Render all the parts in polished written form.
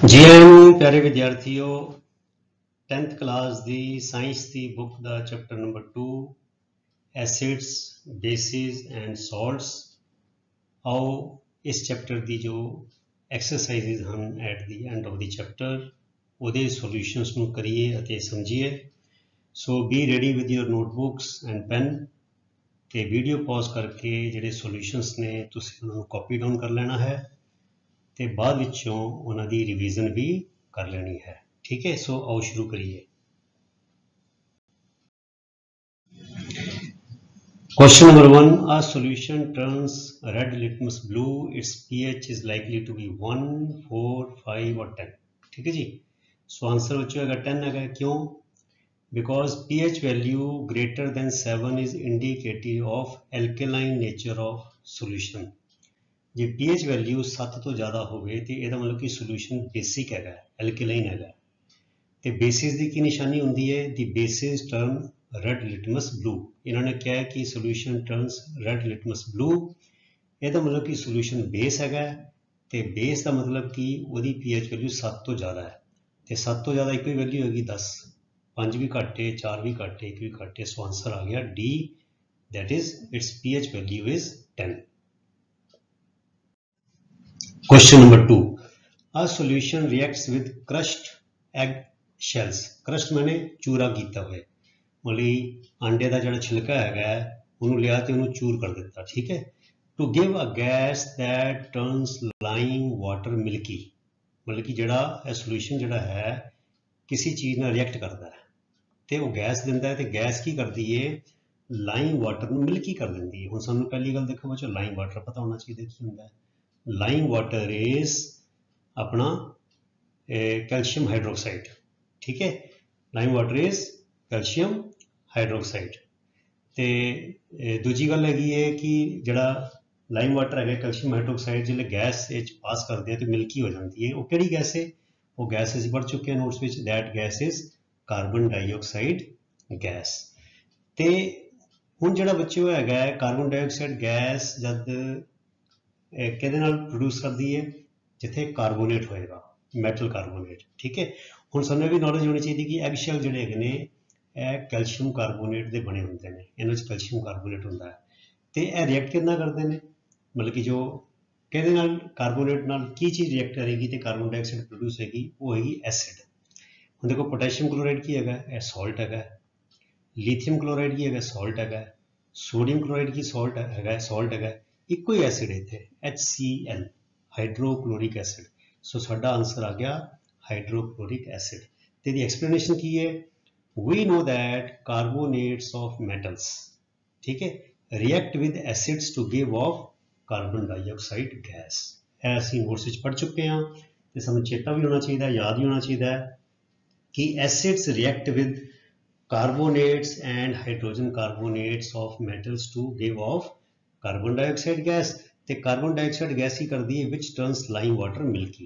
G M प्यारे विद्यार्थियों 10th class दी साइंस दी बुक दा chapter number 2 acids bases and salts आओ इस चैप्टर दी जो एक्सरसाइजेज ਹਨ at the end of the chapter ਉਹਦੇ ਸੋਲੂਸ਼ਨਸ ਨੂੰ ਕਰੀਏ ਅਤੇ ਸਮਝੀਏ। So be ready with your notebooks and pen ਤੇ ਵੀਡੀਓ ਪੌਜ਼ ਕਰਕੇ ਜਿਹੜੇ ਸੋਲੂਸ਼ਨਸ ਨੇ ਤੁਸੀਂ ਉਹਨਾਂ ਨੂੰ ਕਾਪੀ ਡਾਊਨ ਕਰ ਲੈਣਾ ਹੈ ਤੇ ਬਾਅਦ ਵਿੱਚੋਂ ਉਹਨਾਂ ਦੀ ਰਿਵੀਜ਼ਨ ਵੀ ਕਰ ਲੈਣੀ ਹੈ। ठीक है, सो आओ शुरू करिए। Question number 1, a solution turns red litmus blue, its pH is likely to be 1, 4, 5 और 10। ठीक है जी, सो आंसर बच्चों अगर 10 है, क्यों? Because pH value greater than 7 is indicative of alkaline nature of solution। J pH value 7 तो ज़्यादा होवे तो यह मतलब कि सोल्यूशन बेसिक है, एल्केलाइन है। तो बेसिस की निशानी होंगी है the basis turn red litmus blue. इन्होंने क्या है कि solution turns red litmus blue, यदा मतलब कि सोल्यूशन बेस है तो बेस का मतलब कि वही pH वैल्यू 7 तो ज़्यादा है। तो 7 तो ज़्यादा एक ही वैल्यू होगी 10, 5 भी घट है, 4 भी घट है, 1 भी घट है। सो आंसर आ गया D, that is its pH value is 10। Question number 2, a solution reacts with crushed egg shells. Crushed मैंने चूरा किया हुआ, मतलब आंडे का जो छिलका है उन्होंने लिया तो उन्होंने चूर कर दिता। ठीक है, to give a gas that turns lime water milky, मतलब कि जोड़ा सोल्यूशन जोड़ा है किसी चीज़ में रिएक्ट करता है तो वह गैस दिता है, तो गैस की करती है लाइम वाटर में मिल्की कर देंगी है। हम सानू पहली गल देखो बच्चों, लाइम वाटर पता होना चाहिए की होंगे। लाइम वाटर इज अपना कैल्शियम हाइड्रोक्साइड। ठीक है, lime water is calcium hydroxide. तो दूजी गल है कि जड़ा लाइम वाटर है कैल्शियम हाइड्रोक्साइड जो गैस पास करते हैं तो मिल्की हो जाती है। वो कि गैस है, वो गैस असीं पढ़ चुके हैं नोट्स में, that gas is carbon dioxide gas. तो हुण जिहड़ा बच्चों है कार्बन डाइऑक्साइड गैस जब किहदे नाल प्रोड्यूस करती है, जिथे कार्बोनेट होएगा, मैटल कार्बोनेट। ठीक है, हुण सानूं भी नॉलेज होनी चाहिए कि एग शैल जिहड़े हैगे ने कैल्शियम कार्बोनेट के बने होंगे हैं, इन्हां च कैल्शियम कार्बोनेट होंदा है। तो यह रिएक्ट कितना करते हैं, मतलब कि जो किहदे नाल कार्बोनेट नाल की चीज़ रिएक्ट करेगी तो कार्बन डाइऑक्साइड प्रोड्यूस होगी, वो हैगी एसिड। हुण देखो पोटैशियम क्लोराइड की है, सॉल्ट है। लीथियम क्लोराइड की है, सॉल्ट है। सोडियम क्लोराइड की सॉल्ट है। एक ही एसिड है इत्थे HCl, हाइड्रोक्लोरिक एसिड। सो साडा आंसर आ गया हाइड्रोक्लोरिक एसिड। तो दी एक्सप्लेनेशन की है, we know that carbonates of metals, ठीक है, react with acids to give off carbon dioxide gas. है असीं नोट्स विच पढ़ चुके हैं, तो सानूं चेता भी होना चाहिए, याद भी होना चाहिए कि acids react with carbonates and hydrogen carbonates of metals to give off carbon dioxide gas. तो कार्बन डाइऑक्साइड गैस ही करती है which turns lime water milky.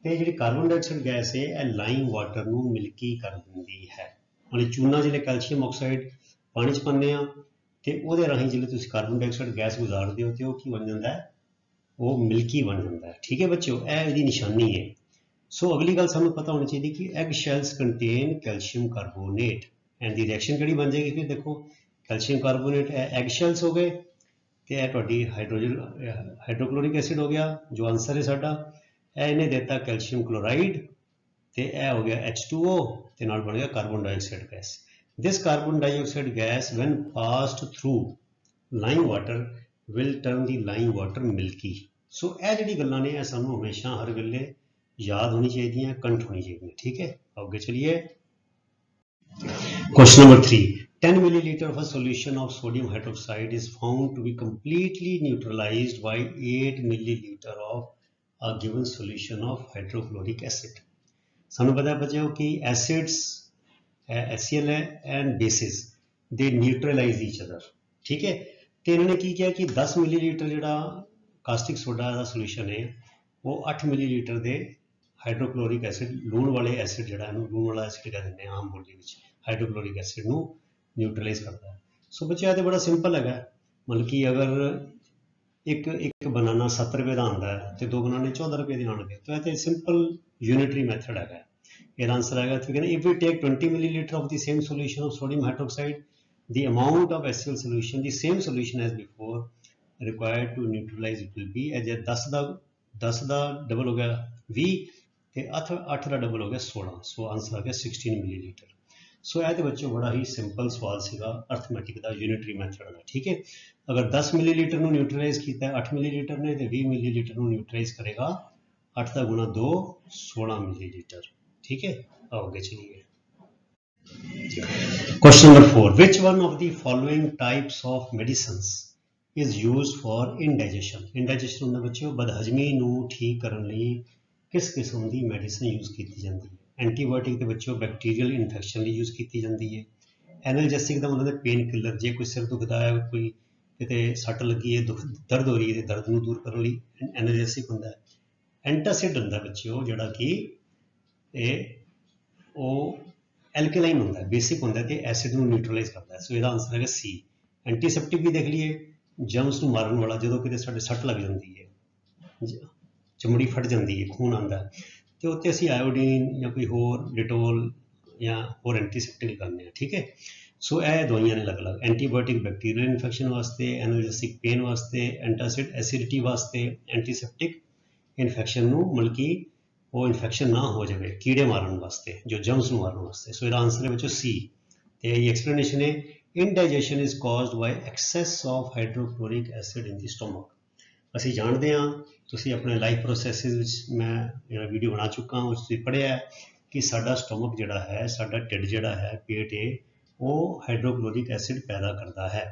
तो जी कार्बन डाइऑक्साइड गैस है यह लाइम वाटर को मिल्की कर देंगी है। मतलब चूना जो कैल्शियम ऑक्साइड पानी च पाने तो वो राही जो कार्बन डाइऑक्साइड गैस गुजारते हो तो वह की बन जाता है, वो मिल्की बन जाता है। ठीक है बच्चों, यह निशानी है। सो अगली गल सानू पता होनी चाहिए कि egg shells contain calcium carbonate and the reaction किहड़ी बन जाएगी। फिर देखो कैल्शियम कार्बोनेट एग शैल्स हो गए तो यह तुहाडी हाइड्रोक्लोरिक एसिड हो गया, जो आंसर है साडा। इन्हें देता कैल्शियम क्लोराइड तो यह हो गया H2O तो नाल बन गया carbon dioxide gas. This carbon dioxide gas when passed through lime water will turn the lime water milky. So यह जिहड़ी गल्लां ने सानूं हमेशा हर वेले याद होनी चाहिए, कंठ होनी चाहिए। ठीक है, आगे चलिए। Question number 3, 10 milliliter of a solution of sodium hydroxide is found to be completely neutralized by 8 milliliter of a given solution of hydrochloric acid। सानू पता बच्चों कि एसिड्स HCl है and bases they neutralize each other. ठीक है, तो इन्होंने की किया कि 10 मिलीलीटर जो कास्टिक सोडा का सोल्यूशन है वो 8 मिलीलीटर के हाइड्रोक्लोरिक एसिड लूण वाले एसिड जोड़ा लूण वाला एसिड कह देंगे आम बोली में, हाइड्रोक्लोरिक एसिड को न्यूट्रलाइज करता है। सो बच्चे तो बड़ा सिंपल है, मतलब कि अगर एक एक बनाना 7 रुपए का आंदा है तो 2 बनाने 14 रुपए के आने। तो यह सिंपल यूनिटरी मैथड है। ये आंसर आएगा। तो कहना if we take 20 millilitre of the same solution of sodium hydroxide the amount of HCl solution the same solution as before required to neutralize it will be as 10 the double ਹੋ ਗਿਆ 20 ਤੇ 8 ਦਾ double ਹੋ ਗਿਆ 16। ਸੋ answer ਆ ਗਿਆ 16 millilitre. ਸੋ ਇਹ ਤੇ ਬੱਚੋ ਬੜਾ ਹੀ ਸਿੰਪਲ ਸਵਾਲ ਸੀਗਾ ਅਰਥਮੈਟਿਕ ਦਾ ਯੂਨਿਟਰੀ ਮੈਥਡ ਦਾ। ਠੀਕ ਹੈ, ਅਗਰ 10 ਮਿਲੀਲੀਟਰ ਨੂੰ ਨਿਊਟਰਲਾਈਜ਼ ਕੀਤਾ 8 ਮਿਲੀਲੀਟਰ ਨੇ ਤੇ 20 ਮਿਲੀਲੀਟਰ ਨੂੰ ਨਿਊਟਰਲਾਈਜ਼ ਕਰੇਗਾ 8 ਦਾ ਗੁਣਾ 2 16 ਮਿਲੀਲੀਟਰ। ठीक है, आगे चलिए। Question number 4, which one of the following types of medicines is used for indigestion? indigestion ਹੁੰਦਾ ਬੱਚਿਓ ਬਦਹਜ਼ਮੀ ਨੂੰ ਠੀਕ ਕਰਨ ਲਈ ਕਿਸ ਕਿਸਮ ਦੀ ਮੈਡੀਸਨ ਯੂਜ਼ ਕੀਤੀ ਜਾਂਦੀ ਹੈ। ਐਂਟੀਬਾਇਓਟਿਕ ਦੇ ਬੱਚਿਓ ਬੈਕਟੀਰੀਅਲ ਇਨਫੈਕਸ਼ਨ ਲਈ ਯੂਜ਼ ਕੀਤੀ ਜਾਂਦੀ ਹੈ। ਐਨਰਜੈਸਿਕ ਦਾ ਮਤਲਬ ਪੇਨ ਕਿਲਰ, ਜੇ ਕੋਈ ਸਿਰ ਦੁਖਦਾ ਹੈ, ਕੋਈ ਕਿਤੇ ਸੱਟ ਲੱਗੀ ਹੈ, ਦਰਦ ਹੋ ਰਹੀ ਹੈ ਤੇ ਦਰਦ ਨੂੰ ਦੂਰ ਕਰਨ ਲਈ ਐਨਰਜੈਸਿਕ ਹੁੰਦਾ ਹੈ। ਐਂਟਾਸਿਡ ਹੁੰਦਾ ਬੱਚਿਓ ਜਿਹੜਾ ਕਿ ਉਹ ਐਲਕਲਾਈਨ ਹੁੰਦਾ, ਬੇਸਿਕ ਹੁੰਦਾ ਤੇ ਐਸਿਡ ਨੂੰ ਨਿਊਟਰਲਾਈਜ਼ ਕਰਦਾ। ਸੋ ਇਹਦਾ ਆਨਸਰ ਹੈਗਾ ਸੀ। ਐਂਟੀਸੈਪਟਿਕ ਵੀ ਦੇਖ ਲਈਏ, ਜਰਮਸ ਨੂੰ ਮਾਰਨ ਵਾਲਾ, ਜਦੋਂ ਕਿਤੇ ਸਾਡੇ ਸੱਟ ਲੱਗ ਜਾਂਦੀ ਹੈ, ਚਮੜੀ ਫਟ ਜਾਂਦੀ ਹੈ, ਖੂਨ ਆਉਂਦਾ ਤੇ ਉੱਤੇ ਅਸੀਂ ਆਇਓਡੀਨ ਜਾਂ ਕੋਈ ਹੋਰ ਡਿਟੋਲ ਜਾਂ ਹੋਰ ਐਂਟੀਸੈਪਟਿਕ ਲਗਾਉਂਦੇ ਹਾਂ। ਠੀਕ ਹੈ, ਸੋ ਇਹ ਦਵਾਈਆਂ ਨੇ ਅਲੱਗ-ਅਲੱਗ। ਐਂਟੀਬਾਇਓਟਿਕ ਬੈਕਟੀਰੀਅਲ ਇਨਫੈਕਸ਼ਨ ਵਾਸਤੇ, ਐਨਰਜੈਸਿਕ ਪੇਨ ਵਾਸਤੇ, ਐਂਟਾਸਿਡ ਐਸਿਡਿਟੀ ਵਾਸਤੇ, ਐਂਟੀਸੈਪਟਿਕ ਇਨਫੈਕਸ਼ਨ ਨੂੰ ਮਤਲਬ ਕਿ ਉਹ ਇਨਫੈਕਸ਼ਨ ਨਾ ਹੋ ਜਾਵੇ, ਕੀੜੇ ਮਾਰਨ ਵਾਸਤੇ, ਜੋ ਜਰਮਸ ਨੂੰ ਮਾਰਨ ਵਾਸਤੇ। ਸੋ ਇਹਦਾ ਆਨਸਰ ਹੈ ਬੱਚੋ ਸੀ। ਤੇ ਇਹ ਐਕਸਪਲੇਨੇਸ਼ਨ ਹੈ indigestion is caused by excess of hydrochloric acid in the stomach. ਅਸੀਂ ਜਾਣਦੇ ਹਾਂ, ਤੁਸੀਂ ਆਪਣੇ ਲਾਈਫ ਪ੍ਰੋਸੈਸਿਸ ਵਿੱਚ ਮੈਂ ਜਿਹੜਾ ਵੀਡੀਓ ਬਣਾ ਚੁੱਕਾ ਹਾਂ, ਉਸ ਤੁਸੀਂ ਪੜ੍ਹਿਆ ਕਿ ਸਾਡਾ ਸਟੋਮਕ ਜਿਹੜਾ ਹੈ, ਸਾਡਾ ਢਿੱਡ ਜਿਹੜਾ ਹੈ, ਪੇਟ ਹੈ, ਉਹ ਹਾਈਡਰੋਕਲੋਰਿਕ ਐਸਿਡ ਪੈਦਾ ਕਰਦਾ ਹੈ।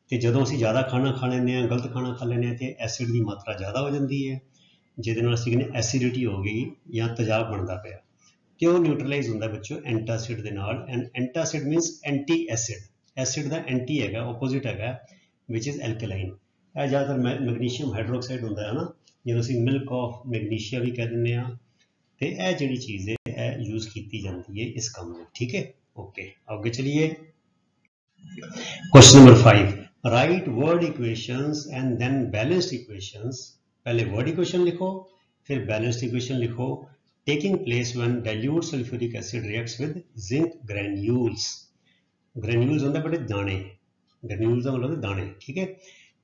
ਤੇ ਜਦੋਂ ਅਸੀਂ ਜ਼ਿਆਦਾ ਖਾਣਾ ਖਾ ਲੈਂਦੇ ਹਾਂ, ਗਲਤ ਖਾਣਾ ਖਾ ਲੈਂਦੇ ਹਾਂ ਤੇ ਐਸਿਡ ਦੀ ਮਾਤਰਾ ਜ਼ਿਆਦਾ ਹੋ ਜਾਂਦੀ ਹੈ, ਜਿਹਦੇ ਨਾਲ ਅਸੀਂ ਕਹਿੰਦੇ ਐਸਿਡਿਟੀ ਹੋ ਗਈ ਜਾਂ ਤੇਜ਼ਾਬ ਬਣਦਾ ਪਿਆ, ਤੇ ਉਹ ਨਿਊਟਰਲਾਈਜ਼ ਹੁੰਦਾ ਬੱਚੋ ਐਂਟਾਸਿਡ ਦੇ ਨਾਲ। And antacid means anti acid, acid ਦਾ ਐਂਟੀ ਹੈਗਾ, ਆਪੋਜ਼ਿਟ ਹੈਗਾ, ਵਿਚ ਇਜ਼ ਐਲਕਲਾਈਨ। ਇਹ ਜ਼ਿਆਦਾਤਰ ਮੈਗਨੀਸ਼ੀਅਮ ਹਾਈਡਰੋਕਸਾਈਡ ਹੁੰਦਾ ਹੈ ਨਾ, ਜਿਹਨੂੰ ਅਸੀਂ ਮਿਲਕ ਆਫ ਮੈਗਨੀਸ਼ੀਆ ਵੀ ਕਹਿ ਦਿੰਦੇ ਹਾਂ। ਤੇ ਇਹ ਜਿਹੜੀ ਚੀਜ਼ ਹੈ ਇਹ ਯੂਜ਼ ਕੀਤੀ ਜਾਂਦੀ ਹੈ ਇਸ ਕੰਮ ਲਈ। ਠੀਕ ਹੈ, ਓਕੇ, ਅੱਗੇ ਚਲੀਏ। Question number 5, write word equations and then balanced equations. पहले वर्ड इक्वेशन लिखो, फिर बैलेंस्ड इक्वेशन लिखो। Taking place when dilute sulphuric acid reacts with zinc granules. Granules होंगे बड़े दाने, ग्रैन्यूल्स का मतलब दाने। ठीक है,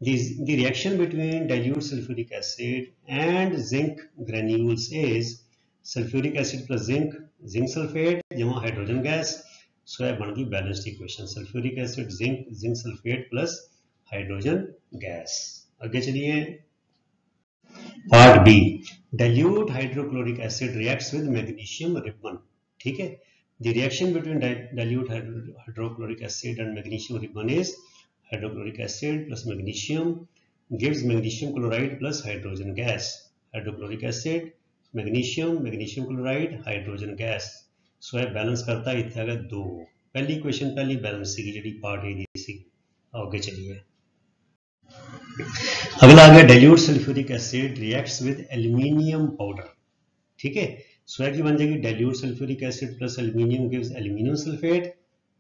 the reaction between dilute sulfuric acid and zinc granules is sulfuric acid plus zinc, zinc sulfate जमा हाइड्रोजन गैस। सो यह बन गई balanced equation, sulphuric acid zinc, zinc sulphate plus hydrogen gas. आगे चलिए, part B, dilute hydrochloric acid reacts with magnesium ribbon. ठीक है, the reaction between dilute hydrochloric acid and magnesium ribbon is hydrochloric acid plus magnesium gives magnesium chloride plus hydrogen gas, hydrochloric acid magnesium, magnesium chloride, hydrogen gas. So यह balance करता है, इतना है 2। पहली equation पहली balance C ji part A दी सी। आगे चलिए, अगला आ गया dilute sulphuric acid reacts with aluminium powder. ठीक है, सो यह की बन जाएगी dilute sulphuric acid plus aluminium gives aluminium sulphate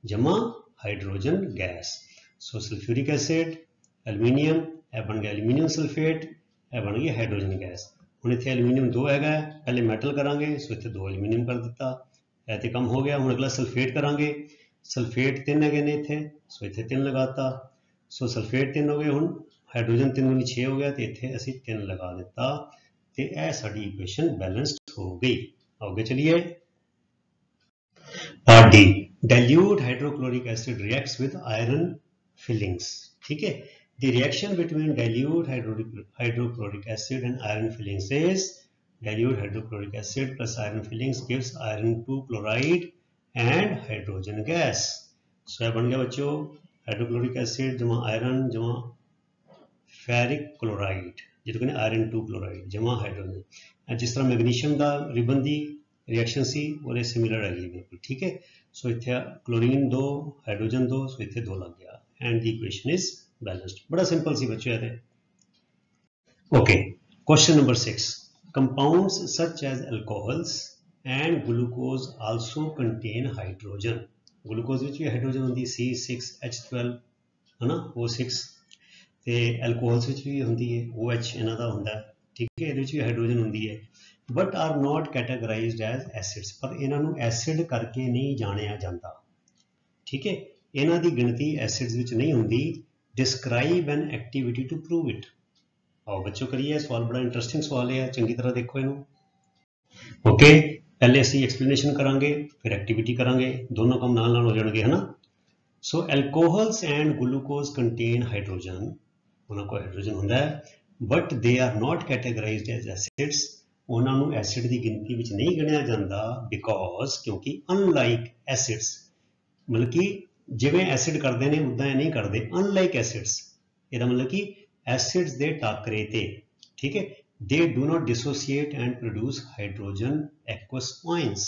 जमा हाइड्रोजन गैस। सो सल्फ्यूरिक एसिड एल्यूमिनियम बन गया एल्यूमिनियम सल्फेट, बन गई हाइड्रोजन गैस। ਹੁਣ ਇੱਥੇ ਐਲੂਮੀਨੀਅਮ 2 ਹੈਗਾ, ਪਹਿਲੇ ਮੈਟਲ ਕਰਾਂਗੇ, ਸੋ ਇੱਥੇ 2 ਐਲੂਮੀਨੀਅਮ ਕਰ ਦਿੱਤਾ, ਇਹ ਤੇ ਕੰਮ ਹੋ ਗਿਆ। ਹੁਣ ਅਗਲਾ ਸਲਫੇਟ ਕਰਾਂਗੇ, ਸਲਫੇਟ 3 ਹੈਗੇ ਨੇ ਇੱਥੇ, ਸੋ ਇੱਥੇ 3 ਲਗਾਤਾ। ਸੋ ਸਲਫੇਟ 3 ਹੋ ਗਏ, ਹੁਣ ਹਾਈਡਰੋਜਨ 3 ਨੂੰ 6 ਹੋ ਗਿਆ ਤੇ ਇੱਥੇ ਅਸੀਂ 3 ਲਗਾ ਦਿੱਤਾ ਤੇ ਇਹ ਸਾਡੀ ਇਕੁਏਸ਼ਨ ਬੈਲੈਂਸਡ ਹੋ ਗਈ। ਅੱਗੇ ਚਲੀਏ, part D, dilute hydrochloric acid reacts with iron filings. ठीक है, the reaction between dilute hydrochloric acid and iron fillings is dilute hydrochloric acid plus iron fillings gives iron 2 chloride and hydrogen gas। so यह बन गया बच्चों hydrochloric acid जमा iron जमा ferric chloride, जिसको कहते हैं आयरन 2 क्लोराइड जमा हाइड्रोजन। जिस तरह मैग्नीशियम का रिबन की रिएक्शन सी और सिमिलर है बिल्कुल। ठीक है, सो इतने क्लोरीन 2 हाइड्रोजन 2, सो इतने 2 लग गया and the equation is balanced. बड़ा सिंपल सी बच्चों है। Okay, question number 6, compounds such as alcohols and glucose also contain hydrogen. Glucose विच भी हाइड्रोजन होती है, C6H12 है ना, O6। ਤੇ ਐਲਕੋਹਲਸ ਵਿੱਚ ਵੀ ਹੁੰਦੀ ਹੈ, OH ਇਹਨਾਂ ਦਾ ਹੁੰਦਾ, ਠੀਕ ਹੈ, ਇਹਦੇ ਵਿੱਚ ਵੀ ਹਾਈਡਰੋਜਨ ਹੁੰਦੀ ਹੈ, ਬਟ ਆਰ ਨॉट ਕੈਟਾਗਰਾਈਜ਼ਡ ਐਜ਼ ਐਸਿਡਸ, ਪਰ ਇਹਨਾਂ ਨੂੰ ਐਸਿਡ ਕਰਕੇ ਨਹੀਂ ਜਾਣਿਆ ਜਾਂਦਾ, ਠੀਕ ਹੈ, ਇਹਨਾਂ ਦੀ ਗਿਣਤੀ ਐਸਿਡਸ ਵਿੱਚ ਨਹੀਂ ਹੁੰਦੀ। Describe an activity to prove it. आओ बच्चों करिए सवाल, बड़ा इंटरेस्टिंग सवाल है, चंगी तरह देखो इनू। ओके, पहले असी एक्सप्लेनेशन करांगे, फिर एक्टिविटी करांगे, दोनों काम नाल नाल हो जाणगे, है ना। So alcohols and glucose contain hydrogen, उन्हां कोल हाइड्रोजन हुंदा है, but they are not categorised as acids, उन्हां नूं एसिड की गिनती विच नहीं गिणिया जांदा, बिकॉज क्योंकि अनलाइक एसिड्स, मतलब कि जिवें एसिड करदे ने उदां नहीं करदे, अनलाइक एसिड्स, इहदा मतलब कि एसिड्स दे टाकरे ते, ठीक है, they do not dissociate and produce hydrogen aqueous ions,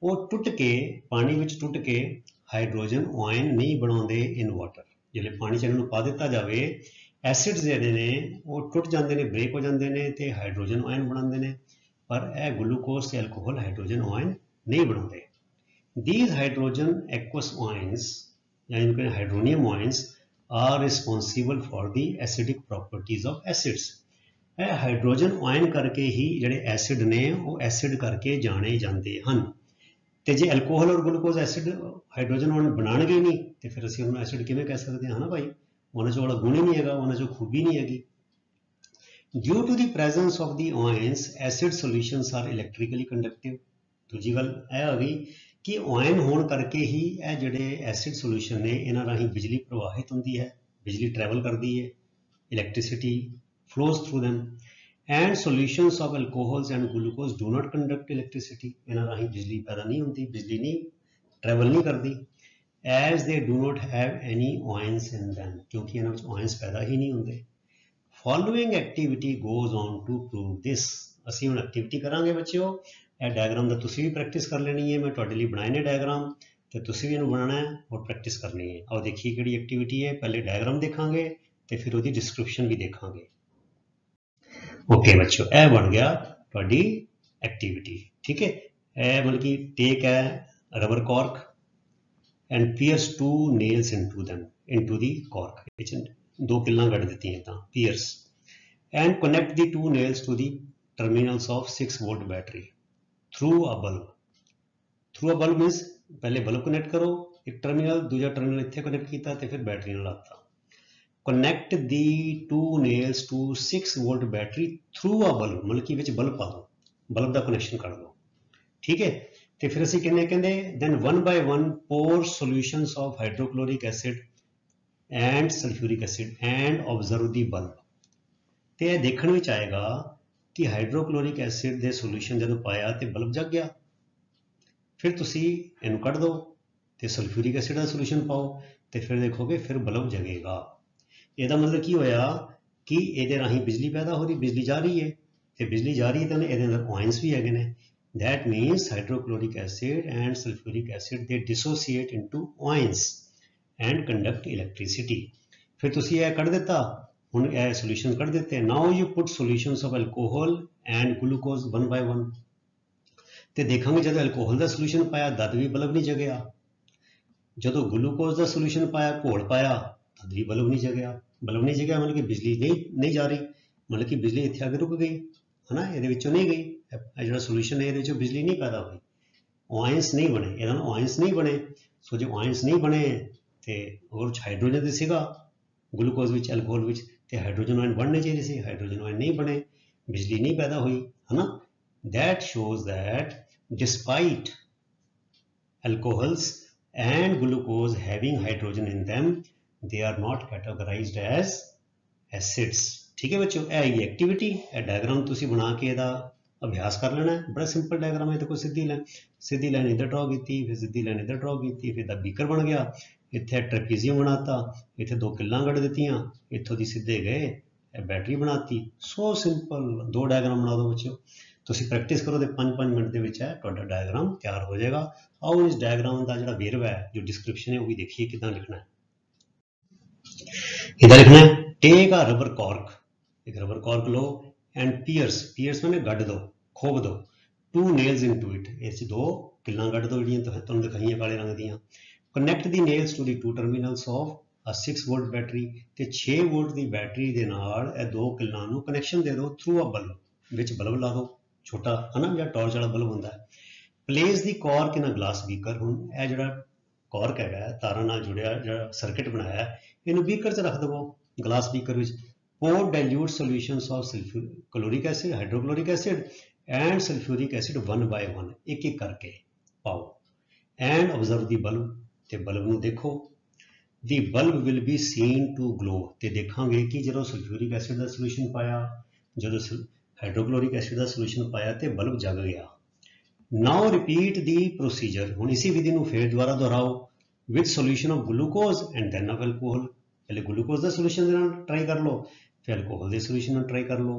वो टुट के पानी विच टुट के हाइड्रोजन आयन नहीं बनाते इन वाटर। जिसले पानी च इन्हां नूं पा दिता जाए, एसिड्स जिहड़े ने वो टुट जाते हैं, ब्रेक हो जाते हैं ते हाइड्रोजन आयन बनाते हैं, पर यह ग्लूकोज ते एल्कोहल हाइड्रोजन आयन नहीं बनाते। दीज हाइड्रोजन एक्वस आयंस यानी hydronium ions are responsible for the acidic properties of acids। ਇਹ ਹਾਈਡਰੋਜਨ ਆਇਨ ਕਰਕੇ ਹੀ ਜਿਹੜੇ ਐਸਿਡ ਨੇ ਉਹ ਐਸਿਡ ਕਰਕੇ ਜਾਣੇ ਜਾਂਦੇ ਹਨ। ਤੇ ਜੇ ਐਲਕੋਹਲ ਔਰ ਗਲੂਕੋਜ਼ ਐਸਿਡ ਹਾਈਡਰੋਜਨ ਆਇਨ ਬਣਾਉਣਗੇ ਹੀ ਨਹੀਂ ਤੇ ਫਿਰ ਅਸੀਂ ਉਹਨੂੰ ਐਸਿਡ ਕਿਵੇਂ ਕਹਿ ਸਕਦੇ ਹਾਂ, ਨਾ ਭਾਈ, ਉਹਨਾਂ 'ਚ ਵਾਲਾ ਗੁਣ ਹੀ ਨਹੀਂ ਹੈਗਾ, ਉਹਨਾਂ 'ਚ ਖੂਬੀ ਨਹੀਂ ਹੈਗੀ। Due to the presence of the ions, acid solutions are electrically conductive। ਦੂਜੀ ਗੱਲ ਇਹ ਆ ਗਈ कि आयन होने करके ही यह जोड़े एसिड सोल्यूशन ने इन्हां राही बिजली प्रवाहित होती है, बिजली ट्रैवल करती है, electricity flows through them, and solutions of alcohols and glucose do not conduct electricity, इन्हां राही बिजली पैदा नहीं होती, बिजली नहीं ट्रैवल नहीं करती, as they do not have any ions in them, क्योंकि इन्हां विच आयंस पैदा ही नहीं होंगे। Following activity goes on to prove this. असीं हुण एक्टिविटी करांगे बच्चों, ਇਹ ਡਾਇਗਰਾਮ ਦਾ ਤੁਸੀਂ ਵੀ ਪ੍ਰੈਕਟਿਸ ਕਰ ਲੈਣੀ ਹੈ, ਮੈਂ ਤੁਹਾਡੇ ਲਈ ਬਣਾਏ ਨੇ ਡਾਇਗਰਾਮ ਤੇ ਤੁਸੀਂ ਵੀ ਇਹਨੂੰ ਬਣਾਉਣਾ ਹੈ ਔਰ ਪ੍ਰੈਕਟਿਸ ਕਰਨੀ ਹੈ। ਆਓ ਦੇਖੀਏ ਕਿਹੜੀ ਐਕਟੀਵਿਟੀ ਹੈ, ਪਹਿਲੇ ਡਾਇਗਰਾਮ ਦੇਖਾਂਗੇ ਤੇ ਫਿਰ ਉਹਦੀ ਡਿਸਕ੍ਰਿਪਸ਼ਨ ਵੀ ਦੇਖਾਂਗੇ। ਓਕੇ ਬੱਚੋ, ਇਹ ਬਣ ਗਿਆ ਤੁਹਾਡੀ ਐਕਟੀਵਿਟੀ, ਠੀਕ ਹੈ। ਇਹ ਮਤਲਬ ਕਿ ਟੇਕ ਹੈ rubber cork and pierce two nails into the cork, ਵਿੱਚ ਦੋ ਕਿੱਲਾਂ ਕੱਢ ਦਿੱਤੀਆਂ ਤਾਂ pierce, and connect the two nails to the terminals of 6 volt battery through a bulb. Through a bulb means पहले बल्ब कनैक्ट करो, एक टर्मिनल, दूजा टर्मिनल इत्थे कनैक्ट किया तो फिर बैटरी नाल लाता। Connect the two nails to 6 volt battery through a bulb, मतलब कि विच बल्ब पा दो, बल्ब का कनैक्शन कर दो, ठीक है। तो फिर असीं किन्ने कहंदे, then 1 by 1 pour solutions of hydrochloric acid and sulphuric acid and observe the bulb. तो यह देखने में आएगा कि हाइड्रोक्लोरिक एसिड के सोल्यूशन जो पाया तो बल्ब जग गया, फिर तुसी इनू कढ़ दो तो सल्फ्यूरिक एसिड का सोल्यूशन पाओ तो फिर देखोगे फिर बल्ब जगेगा। ਇਹਦਾ मतलब की होया कि ये राही बिजली पैदा हो रही, बिजली जा रही है, तो बिजली जा रही है तो ये अंदर आयंस भी है। That means hydrochloric acid and sulphuric acid they dissociate into ions and conduct electricity. फिर तुसी यह कढ़ दिता, हुण यह सोल्यूशन कढ़ दिते। Now you put solutions of alcohol and glucose 1 by 1। तो देखांगे जो एल्कोहल का सोल्यूशन पाया तद भी बल्ब नहीं जगया, जो ग्लूकोज का सोल्यूशन पाया घोल पाया तद भी बल्ब नहीं जगया। बल्ब नहीं जगया मतलब कि बिजली नहीं जा रही, मतलब कि बिजली इत्थे आके रुक गई, है ना, ये नहीं गई, जो सोल्यूशन है ये बिजली नहीं पैदा हुई, आयंस नहीं बने, ये आयंस नहीं बने। सो जो आयंस नहीं बने तो और हाइड्रोजन तो सीगा ग्लूकोज विच, एल्कोहल विच, तो हाइड्रोजन आयन बनने चाहिए थे, हाइड्रोजन आयन नहीं बने, बिजली नहीं पैदा हुई, है ना। That shows that despite alcohols and glucose having hydrogen in them they are not categorised as acids. ठीक है बच्चों, यह एक्टिविटी डायग्राम तुसी बना के इहदा अभ्यास कर लेना है। बड़ा सिंपल डायग्राम है, देखो सीधी लाइन इधर ड्रॉ की, फिर सीधी लाइन इधर ड्रॉ की, फिर बीकर बन गया, इत्थे ट्रेपीजियम बनाता, इत्थे दो किल्लां कढ़ दित्तियां, इत्थों दी सीधे गए बैटरी बनाती। सो सिंपल, दो डायग्राम बना दो बच्चों, तुसी प्रैक्टिस करो तो 5-5 मिनट के विच तुहाडा डायग्राम तैयार हो जाएगा। आओ इस डायग्राम का जिहड़ा वेरवा है, जो डिस्क्रिप्शन है, वो भी देखिए किदां लिखना है। इधर लिखना है, टेक अ रबर कॉर्क, एक रबर कॉर्क लो, एंड पियर्स मैंने गढ़ दो, खोब दो, 2 नेल्स इनटू इट, इस दो किल्लां गढ़ दो जिहड़ियां तुहानूं दिखाईयां काले रंग दियां। Connect the nails to the 2 terminals of a 6 volt battery ਤੇ 6 ਵੋਲਟ ਦੀ ਬੈਟਰੀ ਦੇ ਨਾਲ ਇਹ ਦੋ ਕਿੱਲਾਂ ਨੂੰ ਕਨੈਕਸ਼ਨ ਦੇ ਦਿਓ ਥਰੂ ਅ ਬਲਬ ਵਿੱਚ ਬਲਬ ਲਾ ਦਿਓ ਛੋਟਾ ਹਨਾ ਜਾਂ ਟਾਰਚ ਵਾਲਾ ਬਲਬ ਹੁੰਦਾ ਹੈ। ਪਲੇਸ ਦੀ ਕੌਰਕ ਇਨ ਅ ਗਲਾਸ ਬੀਕਰ, ਹੁਣ ਇਹ ਜਿਹੜਾ ਕੌਰਕ ਹੈਗਾ ਤਾਰਾਂ ਨਾਲ ਜੁੜਿਆ ਜਿਹੜਾ ਸਰਕਟ ਬਣਾਇਆ ਇਹਨੂੰ ਬੀਕਰ 'ਚ ਰੱਖ ਦੇਵੋ ਗਲਾਸ ਬੀਕਰ ਵਿੱਚ। pour dilute solutions of chloric acid, hydrochloric acid and sulfuric acid one by one, एक एक करके पाओ and observe the bulb, ਤੇ ਬਲਬ ਨੂੰ ਦੇਖੋ। the bulb will be seen to glow, ਤੇ ਦੇਖਾਂਗੇ ਕਿ ਜਦੋਂ ਸਲਫਿਊਰਿਕ ਐਸਿਡ ਦਾ ਸੋਲੂਸ਼ਨ ਪਾਇਆ ਜਦੋਂ ਹਾਈਡਰੋਕਲੋਰਿਕ ਐਸਿਡ ਦਾ ਸੋਲੂਸ਼ਨ ਪਾਇਆ ਤੇ ਬਲਬ ਜਗ ਗਿਆ। now repeat the procedure, ਹੁਣ ਇਸੇ ਵਿਧੀ ਨੂੰ ਫੇਰ ਦੁਬਾਰਾ ਦੁਹਰਾਓ with solution of glucose and then of alcohol, ਪਹਿਲੇ ਗਲੂਕੋਜ਼ ਦਾ ਸੋਲੂਸ਼ਨ ਦੇ ਨਾਲ ਟਰਾਈ ਕਰ ਲਓ ਫਿਰ ਅਲਕੋਹਲ ਦੇ ਸੋਲੂਸ਼ਨ ਨਾਲ ਟਰਾਈ ਕਰ ਲਓ।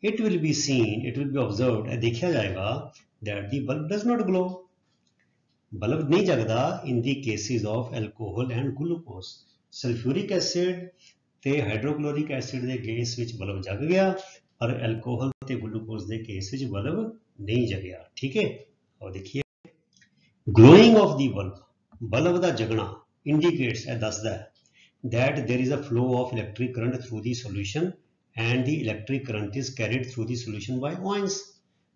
it will be seen, it will be observed, ਇਹ ਦੇਖਿਆ ਜਾਏਗਾ that the bulb does not glow, bulb ਨਹੀਂ ਜਗਦਾ in the cases of alcohol and glucose, sulphuric acid ਤੇ ਹਾਈਡਰੋਕਲੋਰਿਕ ਐਸਿਡ ਦੇ ਕੇਸ ਵਿੱਚ ਬਲਬ ਜਗ ਗਿਆ ਪਰ ਅਲਕੋਹਲ ਤੇ ਗਲੂਕੋਜ਼ ਦੇ ਕੇਸ ਵਿੱਚ ਬਲਬ ਨਹੀਂ ਜਗਿਆ। ਠੀਕ ਹੈ, ਆਓ ਦੇਖੀਏ glowing of the bulb, bulb ਦਾ ਜਗਣਾ indicates, ਇਹ ਦੱਸਦਾ ਹੈ that there is a flow of electric current through the solution and the electric current is carried through the solution by ions,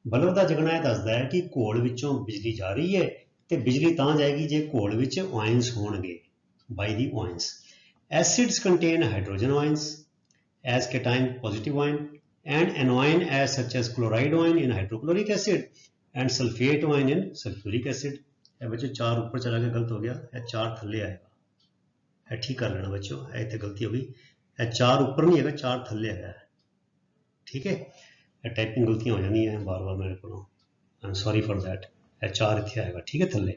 bulb ਦਾ ਜਗਣਾ ਇਹ ਦੱਸਦਾ ਹੈ ਕਿ ਘੋਲ ਵਿੱਚੋਂ ਬਿਜਲੀ ਜਾ ਰਹੀ ਹੈ ਤੇ ਬਿਜਲੀ ਤਾਂ ਜਾਏਗੀ ਜੇ ਘੋਲ ਵਿੱਚ ions ਹੋਣਗੇ by the ions। acids contain hydrogen ions as cation positive ion and anion as such as chloride ion in hydrochloric acid and sulfate ion in sulfuric acid। ਇਹ ਬੱਚੋ 4 ਉੱਪਰ ਚਲਾ ਕੇ ਗਲਤ ਹੋ ਗਿਆ, ਇਹ 4 ਥੱਲੇ ਆਏਗਾ, ਇਹ ਠੀਕ ਕਰ ਲੈਣਾ ਬੱਚੋ, ਇਹ ਇੱਥੇ ਗਲਤੀ ਹੋ ਗਈ, ਇਹ 4 ਉੱਪਰ ਨਹੀਂ ਹੈਗਾ 4 ਥੱਲੇ ਹੈਗਾ। ਠੀਕ ਹੈ, ਇਹ ਟਾਈਪਿੰਗ ਗਲਤੀਆਂ ਹੋ ਜਾਂਦੀਆਂ ਬਾਰ-ਬਾਰ ਮੇਰੇ ਕੋਲੋਂ, I am sorry for that, ਇਹ 4 ਇੱਥੇ ਆਏਗਾ। ਠੀਕ ਹੈ ਥੱਲੇ।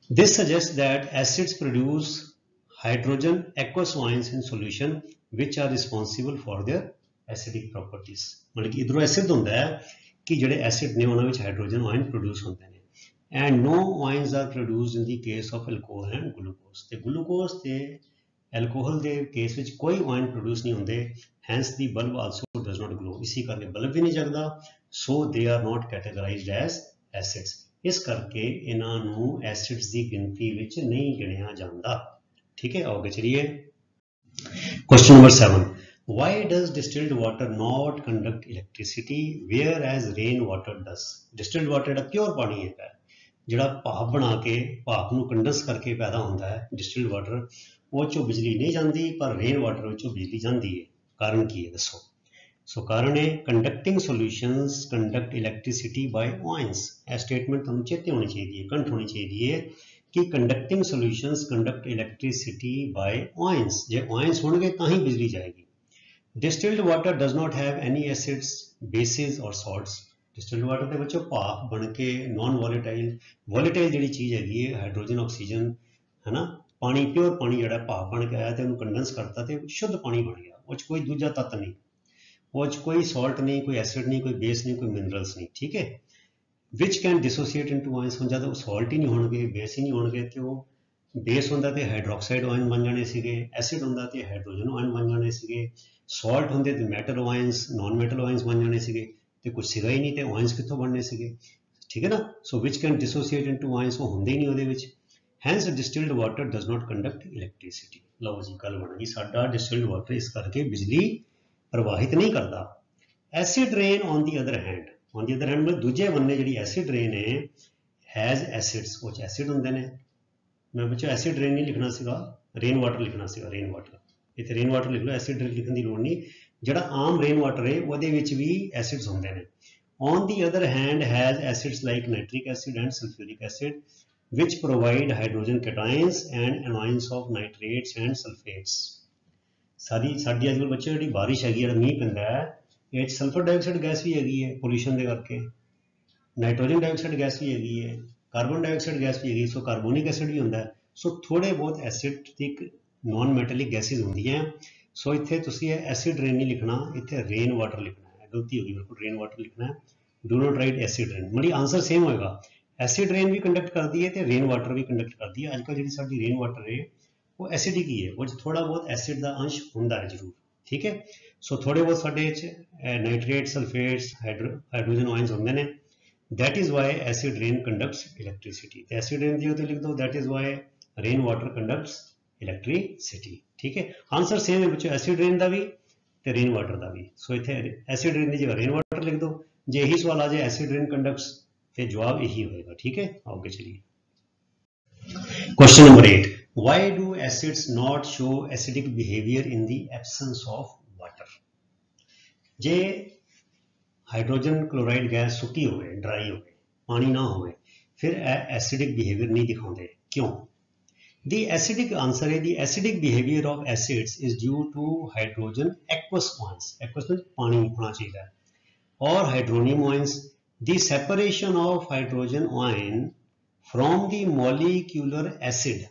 this suggests that acids produce hydrogen aqueous ions in solution which are responsible for their acidic properties, ਮਤਲਬ ਕਿ ਇਧਰੋਂ ਐਸਿਡ ਹੁੰਦਾ ਹੈ ਕਿ ਜਿਹੜੇ ਐਸਿਡ ਨੇ ਉਹਨਾਂ ਵਿੱਚ ਹਾਈਡਰੋਜਨ ਆਇਨ ਪ੍ਰੋਡਿਊਸ ਹੁੰਦੇ ਨੇ and no ions are produced in the case of alcohol and glucose, ਤੇ glucose ਤੇ alcohol ਦੇ ਕੇਸ ਵਿੱਚ ਕੋਈ ਆਇਨ ਪ੍ਰੋਡਿਊਸ ਨਹੀਂ ਹੁੰਦੇ, hence the bulb also does not glow, ਇਸੇ ਕਰਕੇ ਬਲਬ ਵੀ ਨਹੀਂ ਜਗਦਾ, so they are not categorized as acids, ਇਸ ਕਰਕੇ ਇਹਨਾਂ ਨੂੰ ਐਸਿਡਸ ਦੀ ਗਿਣਤੀ ਵਿੱਚ ਨਹੀਂ ਗਿਣਿਆ ਜਾਂਦਾ। ਠੀਕ ਹੈ, ਆਓ ਚਲਿਏ question number 7, why does distilled water not conduct electricity whereas rain water does? distilled water ਜਿਹੜਾ ਪਿਓਰ ਪਾਣੀ ਹੈਗਾ ਜਿਹੜਾ ਭਾਪ ਬਣਾ ਕੇ ਭਾਪ ਨੂੰ ਕੰਡੈਂਸ ਕਰਕੇ ਪੈਦਾ ਹੁੰਦਾ ਹੈ ਡਿਸਟਿਲਡ ਵਾਟਰ, ਉਹ 'ਚੋਂ ਬਿਜਲੀ ਨਹੀਂ ਜਾਂਦੀ ਪਰ ਰੇਨ ਵਾਟਰ ਵਿੱਚੋਂ ਬਿਜਲੀ ਜਾਂਦੀ ਹੈ। ਕਾਰਨ ਕੀ ਹੈ ਦੱਸੋ? ਸੋ ਕਾਰਨ ਹੈ conducting solutions conduct electricity by ions. ਇਹ ਸਟੇਟਮੈਂਟ ਤੁਹਾਨੂੰ ਚੇਤੇ ਹੋਣੀ ਚਾਹੀਦੀ ਹੈ, ਕੰਠ ਹੋਣੀ ਚਾਹੀਦੀ ਹੈ ਕਿ conducting solutions conduct electricity by ions, ਜੇ ਆਇਨਸ ਹੋਣਗੇ ਤਾਂ ਹੀ ਬਿਜਲੀ ਜਾਏਗੀ। Distilled water does not have any acids bases or salts, ਡਿਸਟਿਲਡ water ਦੇ ਵਿੱਚੋਂ ਭਾਪ ਬਣ ਕੇ ਨਾਨ ਵੋਲੇਟਾਈਲ ਜਿਹੜੀ ਚੀਜ਼ ਹੈਗੀ ਹੈ ਹਾਈਡਰੋਜਨ ਆਕਸੀਜਨ ਹੈ ਨਾ, ਪਾਣੀ ਪਿਓਰ ਪਾਣੀ ਜਿਹੜਾ ਭਾਪ ਬਣ ਕੇ ਆਇਆ ਤੇ ਉਹਨੂੰ ਕੰਡੈਂਸ ਕਰਤਾ ਤੇ ਸ਼ੁੱਧ ਪਾਣੀ ਬਣ ਗਿਆ, ਉਹ 'ਚ ਕੋਈ ਦੂਜਾ ਤੱਤ ਨਹੀਂ, ਉਹ 'ਚ ਕੋਈ ਸਾਲਟ ਨਹੀਂ, ਕੋਈ ਐਸਿਡ ਨਹੀਂ, ਕੋਈ ਬੇਸ ਨਹੀਂ, ਕੋਈ ਮਿਨਰਲਸ ਨਹੀਂ। ਠੀਕ ਹੈ, ਵਿਚ ਕੈਨ ਡਿਸੋਸੀਏਟ ਇਨਟੂ ਆਇਨਸ, ਹੁਣ ਜਦ ਉਹ ਸਾਲਟ ਹੀ ਨਹੀਂ ਹੋਣਗੇ ਬੇਸ ਹੀ ਨਹੀਂ ਹੋਣਗੇ ਤੇ ਉਹ ਬੇਸ ਹੁੰਦਾ ਤੇ ਹਾਈਡਰੋਕਸਾਈਡ ਆਇਨ ਬਣ ਜਾਣੇ ਸੀਗੇ, ਐਸਿਡ ਹੁੰਦਾ ਤੇ ਹਾਈਡਰੋਜਨ ਆਇਨ ਬਣ ਜਾਣੇ ਸੀਗੇ, ਸਾਲਟ ਹੁੰਦੇ ਤੇ metal ions non metal ions ਬਣ ਜਾਣੇ ਸੀਗੇ ਤੇ ਕੁਝ ਸੀਗਾ ਹੀ ਨਹੀਂ ਤੇ ਆਇਨਸ ਕਿੱਥੋਂ ਬਣਨੇ ਸੀਗੇ। ਠੀਕ ਹੈ ਨਾ, so which can dissociate into ions, ਉਹ ਹੁੰਦੇ ਹੀ ਨਹੀਂ ਉਹਦੇ ਵਿੱਚ, hence distilled water does not conduct electricity. ਲਓ ਜੀ ਗੱਲ ਬਣ ਗਈ, ਸਾਡਾ ਡਿਸਟਿਲਡ ਵਾਟਰ ਇਸ ਕਰਕੇ ਬਿਜਲੀ ਪ੍ਰਵਾਹਿਤ ਨਹੀਂ ਕਰਦਾ। Acid rain on the other hand, ਮਤਲਬ ਦੂਜੇ ਬੰਨੇ ਜਿਹੜੀ ਐਸਿਡ ਰੇਨ ਹੈ ਹੈਜ਼ ਐਸਿਡਸ, ਉਹ 'ਚ ਐਸਿਡ ਹੁੰਦੇ ਨੇ। ਮੈਂ ਬੱਚੋ ਐਸਿਡ ਰੇਨ ਨਹੀਂ ਲਿਖਣਾ ਸੀਗਾ, ਰੇਨ ਵਾਟਰ ਲਿਖਣਾ ਸੀਗਾ, ਰੇਨ ਵਾਟਰ, ਇੱਥੇ ਰੇਨ ਵਾਟਰ ਲਿਖ ਲਓ, ਐਸਿਡ ਲਿਖਣ ਦੀ ਲੋੜ ਨਹੀਂ। ਜਿਹੜਾ ਆਮ ਰੇਨ ਵਾਟਰ ਹੈ ਉਹਦੇ ਵਿੱਚ ਵੀ ਐਸਿਡਸ ਹੁੰਦੇ ਨੇ। on the other hand has acids like nitric acid and sulfuric acid which provide hydrogen cations and anions of nitrates and sulfates। ਸਾਡੀ ਅੱਜ ਕੱਲ੍ਹ ਬੱਚੇ ਜਿਹੜੀ ਬਾਰਿਸ਼ ਹੈਗੀ ਜਿਹੜਾ ਮੀਂਹ ਪੈਂਦਾ ਹੈ ਇਹ 'ਚ ਸਲਫਰ ਡਾਈਆਕਸਾਈਡ ਗੈਸ ਵੀ ਹੈਗੀ ਹੈ ਪੋਲਿਊਸ਼ਨ ਦੇ ਕਰਕੇ, ਨਾਈਟ੍ਰੋਜਨ ਡਾਈਆਕਸਾਈਡ ਗੈਸ ਵੀ ਹੈਗੀ ਹੈ, ਕਾਰਬਨ ਡਾਈਆਕਸਾਈਡ ਗੈਸ ਵੀ ਹੈਗੀ, ਸੋ ਕਾਰਬੋਨਿਕ ਐਸਿਡ ਵੀ ਹੁੰਦਾ ਹੈ। ਸੋ ਥੋੜ੍ਹੇ ਬਹੁਤ ਐਸਿਡਿਕ ਨਾਨ ਮੈਟਲਿਕ ਗੈਸਿਸ ਹੁੰਦੀਆਂ, ਸੋ ਇੱਥੇ ਤੁਸੀਂ ਇਹ ਐਸਿਡ ਰੇਨ ਨਹੀਂ ਲਿਖਣਾ, ਇੱਥੇ ਰੇਨ ਵਾਟਰ ਲਿਖਣਾ ਹੈ, ਗਲਤੀ ਹੋ ਗਈ ਬਿਲਕੁਲ, ਰੇਨ ਵਾਟਰ ਲਿਖਣਾ ਹੈ, do not right acid rain. ਮਤਲਬ ਆਂਸਰ ਸੇਮ ਹੋਏਗਾ, ਐਸਿਡ ਰੇਨ ਵੀ ਕੰਡਕਟ ਕਰਦੀ ਹੈ ਤੇ ਰੇਨ ਵਾਟਰ ਵੀ ਕੰਡਕਟ ਕਰਦੀ ਹੈ। ਅੱਜ ਕੱਲ੍ਹ ਜਿਹੜੀ ਸਾਡੀ ਰੇਨ ਵਾਟਰ ਹੈ ਉਹ ਐਸਿਡਿਕ ਹੀ ਹੈ, ਉਹ 'ਚ ਥੋੜ੍ਹਾ ਬਹੁਤ ਐਸਿਡ ਦਾ ਅੰਸ਼ ਹੁੰਦਾ ਹੈ ਜ਼ਰੂਰ। ਠੀਕ ਹੈ, ਸੋ ਥੋੜ੍ਹੇ ਬਹੁਤ ਸਾਡੇ 'ਚ ਨਾਈਟ੍ਰੇਟ ਸਲਫੇਟਸ ਹਾਈਡਰੋਜਨ ਆਇਨਸ ਹੁੰਦੇ ਨੇ, that is why acid rain conducts electricity। ਤੇ acid rain ਦੀ ਉੱਤੇ ਲਿਖ ਦਿਓ that is why rain water conducts electricity. ठीक है, आंसर सेम है बच्चों एसिड रेन का भी ते रेन वाटर का भी। सो इत्थे एसिड रेन की जगह रेन वाटर लिख दो। जे यही सवाल आ जाए एसिड रेन कंडक्ट्स, फिर जवाब यही होएगा। ठीक है, आगे चलिए। Question number 8, why do acids not show acidic behaviour in the absence of water. J hydrogen chloride gas सुकी हो, ड्राई हो, पानी ना हो, फिर एसिडिक बिहेवियर नहीं दिखाते, क्यों? The acidic answer है the acidic behavior of acids is due to hydrogen aqueous ions. Aqueous means पानी होना चाहिए, और hydronium ions. The separation of hydrogen ion from the molecular acid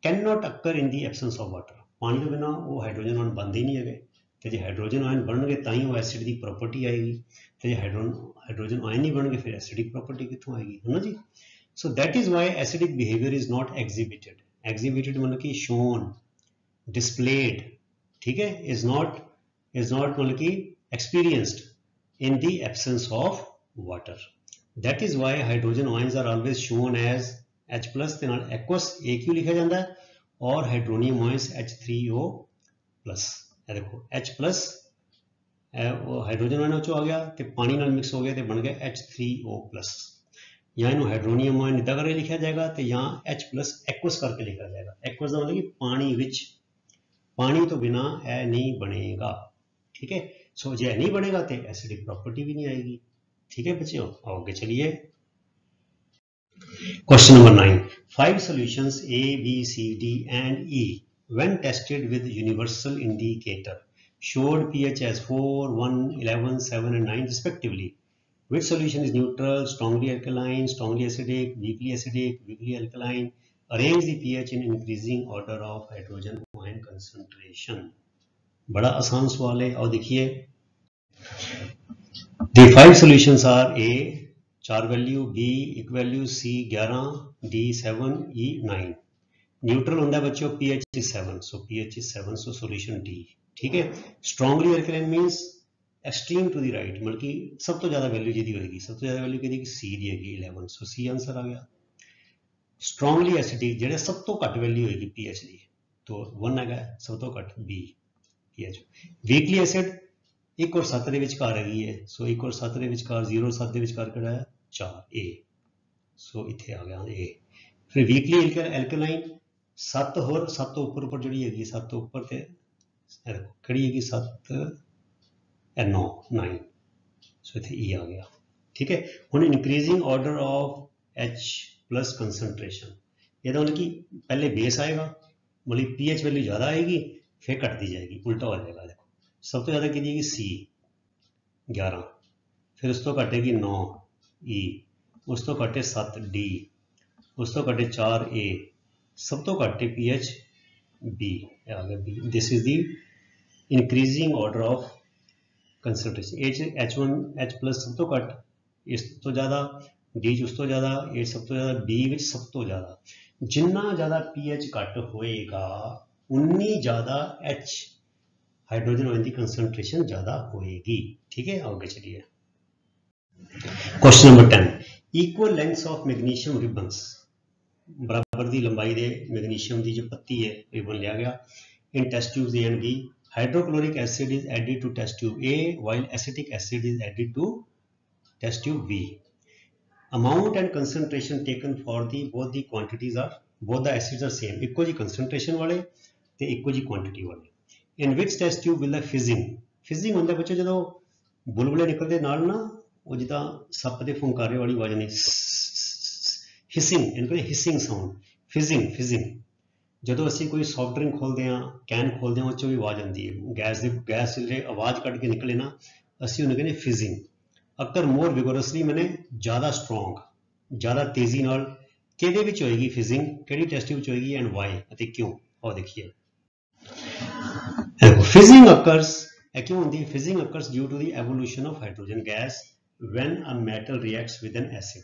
cannot occur in the absence of water. पानी के बिना वो hydrogen ion बनते ही नहीं है, तो जो हाइड्रोजन आयन बनने ताई वो एसिड की प्रॉपर्टी आएगी, तो जो हाइड्रोजन आयन नहीं बनने फिर एसिडिक प्रॉपर्टी कितों आएगी, है ना जी। So that is why acidic behavior is not exhibited. Exhibited मतलब कि shown, displayed, ठीक है, is not मतलब कि experienced in the absence of water. That is why hydrogen ions are always shown as H plus ਤੇ ਨਾਲ aqueous A क्यों लिखा जाता है, और hydronium ions H3O plus। ਇਹ देखो H plus हाइड्रोजन आयन आ गया तो पानी नाल मिक्स हो गया तो बन गया H3O plus। यहाँ इन्हों हाइड्रोनियम आयन इदा करके लिखा जाएगा तो यहाँ H प्लस एक्वस करके लिखा जाएगा। एक्वस का मतलब कि पानी विच, पानी तो बिना यह नहीं बनेगा। ठीक है, सो जो नहीं बनेगा तो एसिडिक प्रॉपर्टी भी नहीं आएगी। ठीक है बच्चों, आगे चलिए। Question number 9, 5 solutions A, B, C, D and E when tested with universal indicator showed pH as 4, 1, 11, 7 and 9 respectively. Which solution is neutral, strongly alkaline, strongly acidic, weakly alkaline? Arrange the pH in increasing order of hydrogen ion concentration. बड़ा आसान सवाल है, और देखिए the 5 solutions are A 4 value, B 1 value, C 11, D 7, E 9। Neutral होता है बच्चों pH is 7, so pH is 7, so solution D। ठीक है, strongly alkaline means extreme to the right, मतलब कि सब तो ज़्यादा वैल्यू जी होगी, सब तो ज़्यादा वैल्यू कि सी दी है 11, सो सी आंसर आ गया। स्ट्रोंगली एसिडिक जो सब तो घट वैल्यू होगी पीएच की, तो 1 है, सब तो घट बी पीएच। वीकली एसिड 1 और 7 के विचकार हैगी है, सो 1 और 7 के विचकार 0 और 7 के विचकार किहड़ा है 4 ए, सो इत्थे आ गया ए। फिर वीकली एल्कलाइन 7 होर 7 तो उपर जी हैगी, 7 तो उपर ते किहड़ी हैगी 7 9, सो इत्थे ई आ गया। ठीक है, हुण increasing order of H plus concentration, ये मतलब कि पहले बेस आएगा, मतलब पीएच वैल्यू ज़्यादा आएगी फिर घटती जाएगी, उल्टा हो जाएगा। देखो सब तो ज़्यादा की C 11, फिर उस तो घटेगी 9 E, उस तो घटे 7 D, उस तो घटे 4 A, सब तो घटे pH B आ गया B। This is the increasing order of concentration. H1 H plus सब तो घट, इस तो ज़्यादा, D उस तो ज़्यादा, A सब तो ज़्यादा, B विच सब तो ज़्यादा। जिन्ना ज़्यादा pH घट होएगा उन्नी ज़्यादा H हाइड्रोजन आयन की कंसनट्रेशन ज़्यादा होएगी। ठीक है, आगे चलिए। Question number 10, equal lengths of magnesium ribbons, बराबर दी लंबाई दे मैग्नीशियम की जो पत्ती है रिबन लिया गया in test tubes A and B। Hydrochloric acid is added to test tube A while acetic acid is added to test tube B. Amount and concentration taken for the both the quantities are, both the acids are same, इक्को जी concentration वाले ते इक्को जी quantity वाले। In which test tube will the fizzing होंदा बच्चों जो बुलबुले निकलते नाल ना, वो जिदा सप दे फुंकारे वाली आवाज नहीं, हिसिंग, इनको हिसिंग साउंड, फिजिंग। ਜਦੋਂ ਅਸੀਂ ਕੋਈ ਸੌਫਟ ਡਰਿੰਕ ਖੋਲਦੇ ਹਾਂ, ਕੈਨ ਖੋਲਦੇ ਹਾਂ, ਉਹ 'ਚੋਂ ਵੀ ਆਵਾਜ਼ ਆਉਂਦੀ ਹੈ, ਗੈਸ ਜਿਹੜੇ ਆਵਾਜ਼ ਕੱਢ ਕੇ ਨਿਕਲੇ ਨਾ, ਅਸੀਂ ਉਹਨੂੰ ਕਹਿੰਦੇ ਫਿਜ਼ਿੰਗ। ਅਕਰ ਮੋਰ ਵਿਗੋਰਸਲੀ ਮੈਨੇ ਜ਼ਿਆਦਾ ਸਟਰੋਂਗ, ਜ਼ਿਆਦਾ ਤੇਜ਼ੀ ਨਾਲ ਕਿਹਦੇ ਵਿੱਚ ਹੋਏਗੀ ਫਿਜ਼ਿੰਗ, ਕਿਹੜੀ ਟੈਸਟ ਵਿੱਚ ਹੋਏਗੀ ਐਂਡ ਵਾਈ ਅਤੇ ਕਿਉਂ, ਆਓ ਦੇਖੀਏ। ਫਿਜ਼ਿੰਗ ਅਕਰਸ, ਇਹ ਕਿਉਂ ਹੁੰਦੀ ਹੈ? Fizzing occurs due to the evolution of hydrogen gas when a metal reacts with an acid.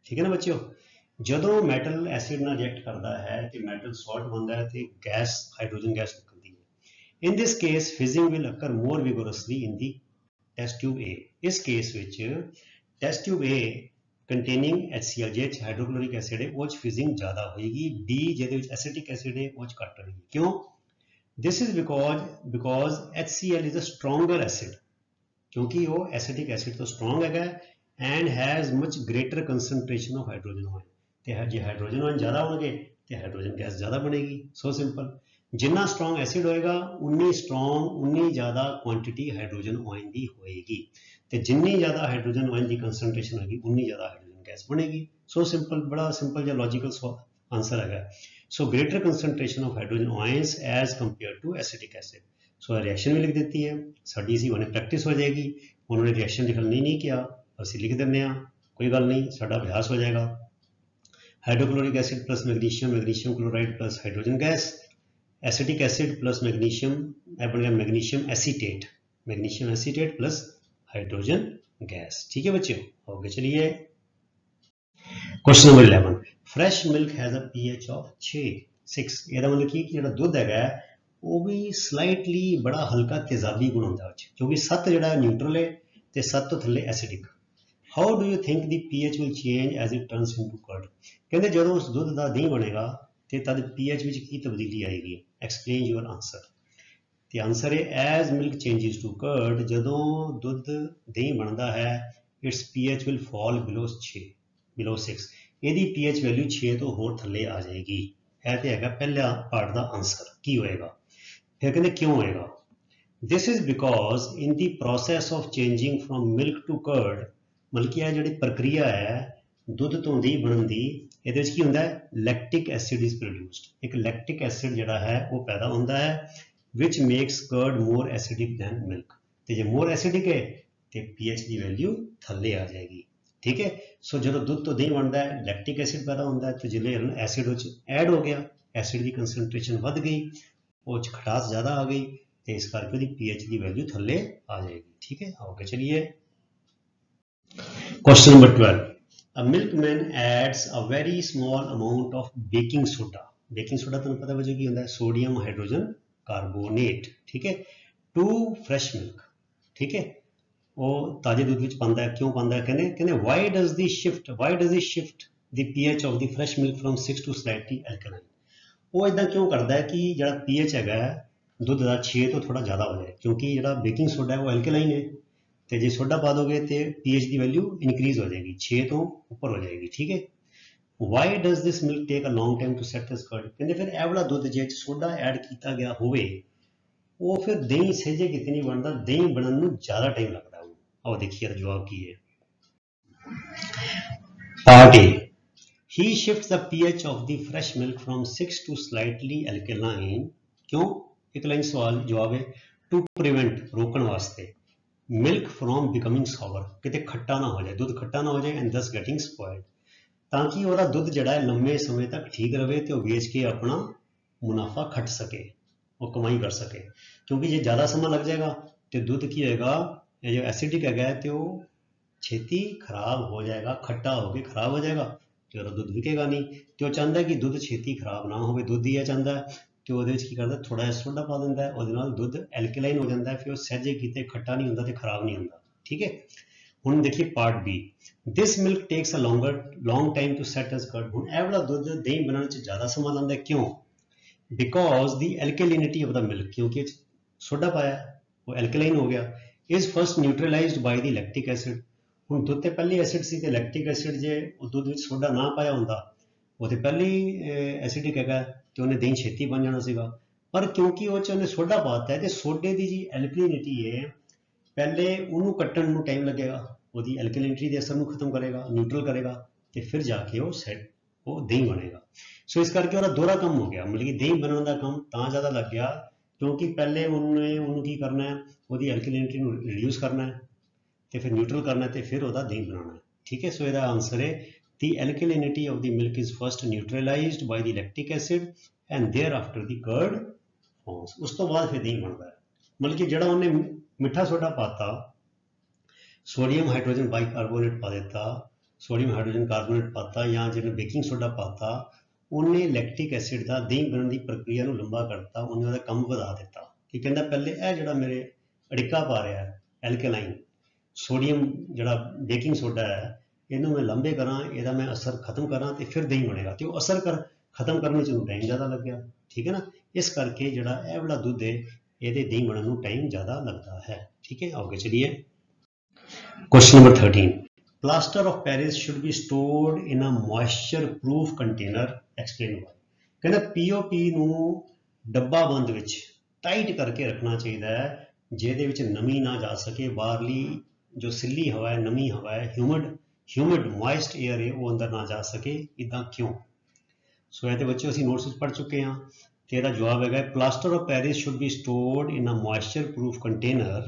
ਠੀਕ ਹੈ ਨਾ ਬੱਚਿਓ, ਜਦੋਂ ਮੈਟਲ ਐਸਿਡ ਨਾਲ ਰਿਐਕਟ ਕਰਦਾ ਹੈ ਤੇ ਮੈਟਲ ਸੌਲਟ ਬਣਦਾ ਹੈ ਤੇ ਗੈਸ ਹਾਈਡਰੋਜਨ ਗੈਸ ਨਿਕਲਦੀ ਹੈ। ਇਨ this case ਫਿਜ਼ਿੰਗ will ਅਕਰ more ਵਿਗੋਰਸਲੀ in the test tube A। ਇਸ ਕੇਸ ਵਿੱਚ test tube A containing HCl J hydrochloric acid है वो फिजिंग ज़्यादा होएगी, D ਜਿਹਦੇ एसिटिक एसिड है वो घट होएगी। क्यों? This is because HCl is a stronger acid, क्योंकि वो एसिटिक एसिड तो स्ट्रोंग है and has much greater concentration of hydrogen ion, तो जो हाइड्रोजन आयन ज़्यादा होंगे तो हाइड्रोजन गैस ज़्यादा बनेगी। सो सिंपल, जिन्ना स्ट्रोंग एसिड होएगा उन्नी ज़्यादा क्वांटिटी हाइड्रोजन आयन की होएगी, तो जिन्नी ज़्यादा हाइड्रोजन आयन की कंसनट्रेशन होगी उन्नी ज़्यादा हाइड्रोजन गैस बनेगी। सो सिंपल, बड़ा सिंपल जो लॉजिकल आंसर है। So greater concentration of hydrogen ions as compare to acetic acid. So reaction भी लिख देती है, साड़ी इसी बने प्रैक्टिस हो जाएगी। उन्होंने रिएक्शन लिखना नहीं किया, ਅਸੀਂ लिख दें, कोई गल नहीं, साडा अभ्यास हो जाएगा। Hydrochloric acid plus magnesium, magnesium chloride plus hydrogen gas, acetic acid plus magnesium, बन गया magnesium acetate plus hydrogen gas. ठीक है बच्चों, ओके चलिए question number 11, fresh milk has a pH of 6। ਇਹਦਾ मतलब कि ਜਿਹੜਾ ਦੁੱਧ ਹੈਗਾ ਉਹ ਵੀ ਸਲਾਈਟਲੀ ਬੜਾ ਹਲਕਾ ਤੇਜ਼ਾਬੀ ਗੁਣ ਹੁੰਦਾ ਵਿੱਚ, ਕਿਉਂਕਿ 7 ਜਿਹੜਾ ਨਿਊਟਰਲ ਹੈ ਤੇ 7 ਤੋਂ ਥੱਲੇ acidic. How do you think the pH will change as it turns into curd. ਕਹਿੰਦੇ ਜਦੋਂ ਉਸ ਦੁੱਧ ਦਾ ਦਹੀਂ ਬਣੇਗਾ ਤੇ ਤਦ pH ਵਿੱਚ ਕੀ ਤਬਦੀਲੀ ਆਏਗੀ। Explain your answer. ਤੇ ਆਂਸਰ ਹੈ as milk changes to curd, ਜਦੋਂ ਦੁੱਧ ਦਹੀਂ ਬਣਦਾ ਹੈ its pH will fall below 6। ਇਹਦੀ pH ਵੈਲਿਊ 6 ਤੋਂ ਹੋਰ ਥੱਲੇ ਆ ਜਾਏਗੀ। ਇਹ ਤੇ ਹੈਗਾ ਪਹਿਲਾ ਪਾਰਟ ਦਾ ਆਂਸਰ। ਕੀ ਹੋਏਗਾ ਫਿਰ ਕਹਿੰਦੇ ਕਿਉਂ ਹੋਏਗਾ। This is because in the process of changing from milk to curd, मतलब कि जी प्रक्रिया है दुध तो दही बनने की, ये की होंगे लैक्टिक एसिड इज प्रोड्यूस्ड। एक लैक्टिक एसिड जोड़ा है वो पैदा होता है which makes curd more acidic than milk. तो जो मोर एसिडिक है तो pH की वैल्यू थले आ जाएगी। ठीक है, सो जो दुध तो दही बनता है लैक्टिक एसिड पैदा होता है, तो जिले एसिड ऐड हो गया, एसिड की कंसनट्रेशन बढ़ गई, वो खटास ज़्यादा आ गई, तो इस करके उसकी pH की वैल्यू थले आ जाएगी। ठीक है, ओके चलिए question number 12, a milkman adds a very small amount of baking soda. Baking soda तुम पता बच्चों की होता है सोडियम हाइड्रोजन कार्बोनेट। ठीक है, टू फ्रैश मिल्क। ठीक है, वो ताजे दूध में पाता है, क्यों पाता है, कहने why does the shift the pH of the fresh milk from 6 to slightly alkaline. वो इदा क्यों करता है कि जो pH है दुध का 6 तो थोड़ा ज़्यादा हो जाए, क्योंकि जो बेकिंग सोडा है वो एल्कलाइन है, तो जो सोडा पा दोगे तो pH की वैल्यू इनक्रीज हो जाएगी, 6 तो ऊपर हो जाएगी। ठीक है, why does this milk take a long time to set this curd. कहते फिर यह वाला दुध जे सोडा ऐड किया गया होवे वो फिर दही सहेजे कितनी नहीं बनता, दही बनने में ज़्यादा टाइम लगता है। आओ देखिए जवाब की है। Part A, he shifts the pH of the fresh milk from 6 to slightly alkaline। क्यों alkaline सवाल जवाब है टू प्रिवेंट रोकने वास्ते मिल्क फ्रॉम बिकमिंग सॉवर, किते खट्टा ना हो जाए, दूध खट्टा ना हो जाए एंड दस गेटिंग स्पॉइल्ड, ताकि वह दूध जड़ा है लंबे समय तक ठीक रहे तो बेच के अपना मुनाफा खट सके, वो कमाई कर सके। क्योंकि जे ज़्यादा समय लग जाएगा तो दूध की होगा जो एसिडिक है तो छेती खराब हो जाएगा, खट्टा होकर खराब हो जाएगा, तो दुध विकेगा नहीं। तो वह चाहता है कि दुध छेती खराब ना हो, दुध ही चाहता है, तो वो की करता थोड़ा जिहा सोडा पा देंदा है, वो दुध एल्कलाइन हो जाता है, फिर सहजे किते खट्टा नहीं होंदा ते खराब नहीं होंदा। ठीक है, हुण देखिए part B, this milk takes a long time to set as curd. हुण यह वाला दुध दही बनाने च ज़्यादा समय लैंदा है, क्यों, because the alkalinity of the milk, क्योंकि सोडा पाया वो एल्कलाइन हो गया, is first neutralised by the lactic acid. ਹੁਣ ਦੁੱਧ ਤੇ ਪਹਿਲੇ ਐਸਿਡ ਸੀ ਤੇ ਲੈਕਟਿਕ ਐਸਿਡ ਜੇ ਉਹ ਦੁੱਧ ਵਿੱਚ ਸੋਡਾ ਨਾ ਪਾਇਆ ਹੁੰਦਾ ਉਹ ਤੇ ਪਹਿਲੇ ਐਸਿਡਿਕ ਹੈਗਾ ਤੇ ਉਹਨੇ ਦਹੀਂ ਛੇਤੀ ਬਣ ਜਾਣਾ ਸੀਗਾ। ਪਰ ਕਿਉਂਕਿ ਉਹ ਚ ਉਹਨੇ ਸੋਡਾ ਪਾਤਾ ਹੈ ਤੇ ਸੋਡੇ ਦੀ ਜੀ ਐਲਕਲਿਨਿਟੀ ਹੈ ਪਹਿਲੇ ਉਹਨੂੰ ਕੱਟਣ ਨੂੰ ਟਾਈਮ ਲੱਗੇਗਾ, ਉਹਦੀ ਐਲਕਲਿਨਿਟੀ ਦੇ ਅਸਰ ਨੂੰ ਖਤਮ ਕਰੇਗਾ, ਨਿਊਟਰਲ ਕਰੇਗਾ ਤੇ ਫਿਰ ਜਾ ਕੇ ਉਹ ਦਹੀਂ ਬਣੇਗਾ। ਸੋ ਇਸ ਕਰਕੇ ਉਹਦਾ ਦੋਹਰਾ ਕੰਮ ਹੋ ਗਿਆ, ਮਤਲਬ ਕਿ ਦਹੀਂ ਬਣਾਉਣ ਦਾ ਕੰਮ ਤਾਂ ਜ਼ਿਆਦਾ ਲੱਗ ਗਿਆ ਕਿਉਂਕਿ ਪਹਿਲੇ ਉਹਨੂੰ ਕੀ ਕਰਨਾ ਹੈ, ਉਹਦੀ ਐਲਕਲਿਨਿਟੀ ਨੂੰ ਰਿਡਿਊਸ ਕਰਨਾ ਹੈ तो फिर न्यूट्रल करना है तो फिर वह दही बनाना है। ठीक है, सो यदा आंसर है the alkalinity of the milk is first neutralised by the lactic acid and thereafter the curd forms. उस तो बाद फिर दही बनता है, मतलब कि जो उन्हें मिठा सोडा पाता, सोडियम हाइड्रोजन बाइकार्बोनेट पा देता, सोडियम हाइड्रोजन कार्बोनेट पाता या जिन्हें बेकिंग सोडा पाता, उन्हें लैक्टिक एसिड का दही बनने की प्रक्रिया को लंबा करता, उन्हें वह काम बढ़ा दिता कि कहता पहले यह जो मेरे अड़िका पा रहा है एल्कलाइन सोडियम जड़ा बेकिंग सोडा है ਇਹਨੂੰ मैं लंबे करा, ਇਹਦਾ मैं असर खत्म करा तो फिर दही बनेगा, तो असर खत्म करने में टाइम ज़्यादा लग गया, ठीक है ना। इस करके जिहड़ा ਇਹ वाला दुध है ਇਹਦੇ दही बनने में टाइम ज़्यादा लगता है, ठीक है। आगे चलिए, question number 13, plaster of Paris should be stored in a moisture proof container, explain why. कहना POP ਨੂੰ ਡੱਬਾ ਬੰਦ ਵਿੱਚ टाइट करके रखना चाहिए है, ਜਿਹਦੇ ਵਿੱਚ ਨਮੀ ਨਾ ਜਾ ਸਕੇ, ਬਾਹਰਲੀ जो सिल्ली हवा है, नमी हवा है, ह्यूमिड मॉइस्ट एयर है, वो अंदर ना जा सके, इदा क्यों। सो ये बच्चे असीं नोट्स पढ़ चुके हैं। तो यदा जवाब है plaster of Paris should be stored in a moisture proof container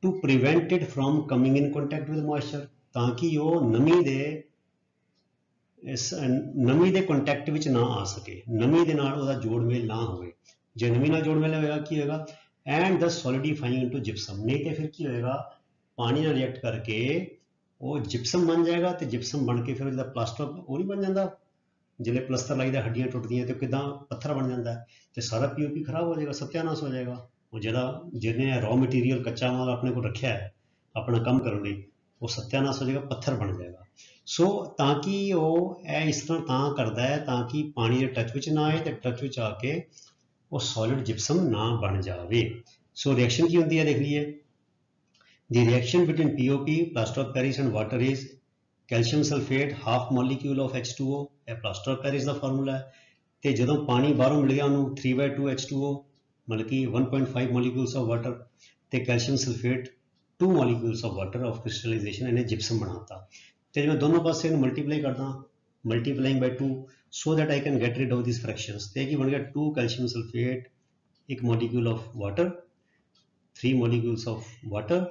to prevent it from coming in contact with moisture, ताकि वो नमी दे कॉन्टैक्ट विच ना आ सके, नमी दे नाल उहदा जोड़मेल ना होवे। जे नमी नाल जोड़मेल होएगा की होएगा, and the solidifying into gypsum, नहीं तो फिर की होएगा पानी नाल रिएक्ट करके वो जिप्सम बन जाएगा, तो जिप्सम बन के फिर जो प्लास्टर वो नहीं बन जाता, जिले प्लस्तर लाइदा हड्डियां टुटदियां तो किदां पत्थर बन जाता है, तो सारा POP खराब हो जाएगा, सत्यानाश हो जाएगा। वो जिहड़ा जिन्हें रॉ मटीरियल कच्चा माल अपने को रखा है अपना काम करने लई, वो सत्यानाश हो जाएगा, पत्थर बन जाएगा। सो ताकि वो इस तरह तां करता है ताकि पानी के टच विच ना आए, तो टच विच आके वो सॉलिड जिप्सम ना बन जाए। सो रिएक्शन की होंदी है, देख लीजिए, The reaction between POP, plaster of Paris and water is calcium sulfate half molecule of H2O, ਇਹ plaster of Paris the formula ਹੈ। ਤੇ ਜਦੋਂ ਪਾਣੀ ਬਾਹਰੋਂ ਮਿਲ ਗਿਆ ਉਹਨੂੰ 3/2 H2O, ਮਤਲਬ ਕਿ 1.5 molecules of water, ਤੇ calcium sulfate 2 molecules of water of crystallization, ਇਹਨੇ gypsum ਬਣਾਤਾ। ਤੇ ਜੇ ਮੈਂ ਦੋਨੋਂ ਪਾਸੇ ਇਹਨੂੰ ਮਲਟੀਪਲਾਈ ਕਰਦਾ, multiplying by 2, so that I can get rid of these fractions, ਤੇ ਕੀ ਬਣ ਗਿਆ 2 calcium sulfate 1 molecule of water, 3 molecules of water,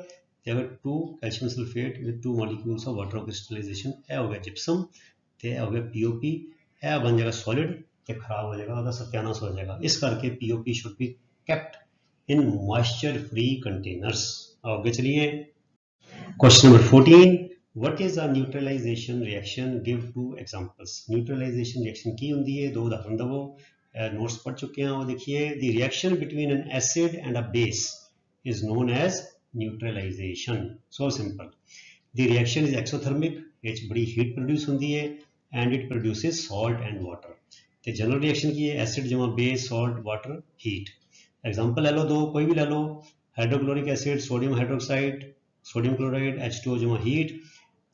अगर 2 calcium sulphate with 2 molecules of water of crystallisation, यह हो गया जिप्सम, तो यह हो गया POP, यह बन जाएगा सॉलिड, तो खराब हो जाएगा, उसका सत्यानाश हो जाएगा। इस करके POP should be kept in moisture free containers. आगे चलिए, question number 14, what is a neutralisation reaction, give 2 examples. Neutralisation reaction की होंदी है, 2 उदाहरण दवो, नोट्स पढ़ चुके हैं। वो देखिए, the reaction between an acid and a base is known as neutralisation. So simple, the reaction is exothermic, इच बड़ी हीट प्रोड्यूस होती है, and it produces salt and water. तो जनरल रिएक्शन की है एसिड जमा base salt water heat. Example ले लो 2, कोई भी ले लो, hydrochloric acid sodium hydroxide sodium chloride H2O जमा heat,